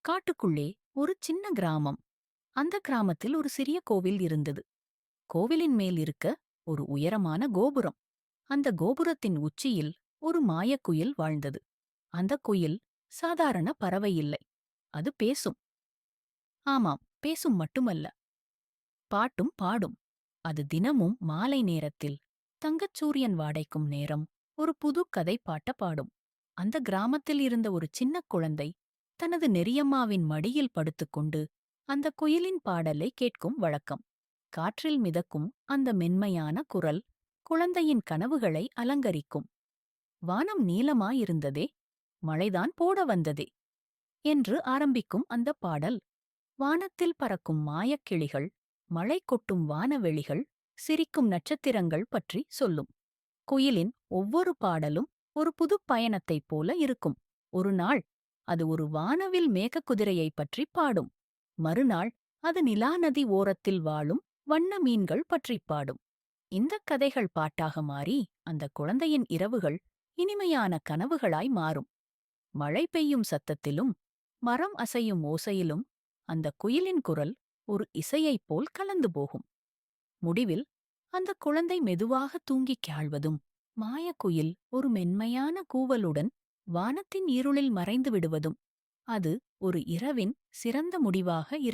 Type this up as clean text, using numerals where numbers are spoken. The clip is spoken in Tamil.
காட்டுக்குள்ளே ஒரு சின்ன கிராமம். அந்த கிராமத்தில் ஒரு சிறிய கோவில் இருந்தது. கோவிலின் மேல் இருக்க ஒரு உயரமான கோபுரம். அந்த கோபுரத்தின் உச்சியில் ஒரு மாயக்குயில் வாழ்ந்தது. அந்த குயில் சாதாரண பறவை இல்லை. அது பேசும். ஆமாம், பேசும் மட்டுமல்ல, பாட்டும் பாடும். அது தினமும் மாலை நேரத்தில் தங்கச் சூரியன் வாடைக்கும் நேரம் ஒரு புது கதை பாட்ட பாடும். அந்த கிராமத்தில் இருந்த ஒரு சின்ன குழந்தை தனது நெறியம்மாவின் மடியில் படுத்துக்கொண்டு அந்த குயிலின் பாடலை கேட்கும் வழக்கம். காற்றில் மிதக்கும் அந்த மென்மையான குரல் குழந்தையின் கனவுகளை அலங்கரிக்கும். வானம் நீலமாயிருந்ததே, மழைதான் போட வந்ததே என்று ஆரம்பிக்கும் அந்த பாடல் வானத்தில் பறக்கும் மாயக்கிளிகள், மழை கொட்டும் வானவெளிகள், சிரிக்கும் நட்சத்திரங்கள் பற்றி சொல்லும். குயிலின் ஒவ்வொரு பாடலும் ஒரு புதுப் பயணத்தைப் போல இருக்கும். ஒரு நாள் அது ஒரு வானவில் மேகக்குதிரையைப் பற்றி பாடும். மறுநாள் அது நிலா நதி ஓரத்தில் வாழும் வண்ண மீன்கள் பற்றிப் பாடும். இந்தக் கதைகள் பாட்டாக மாறி அந்த குழந்தையின் இரவுகள் இனிமையான கனவுகளாய் மாறும். மழை பெய்யும் சத்தத்திலும் மரம் அசையும் ஓசையிலும் அந்த குயிலின் குரல் ஒரு இசையைப் போல் கலந்து போகும். முடிவில் அந்த குழந்தை மெதுவாக தூங்கிக் ஆழ்வதும் மாயக்குயில் ஒரு மென்மையான கூவலுடன் வானத்தின் இருளில் மறைந்து விடுவதும் அது ஒரு இரவின் சிறந்த முடிவாக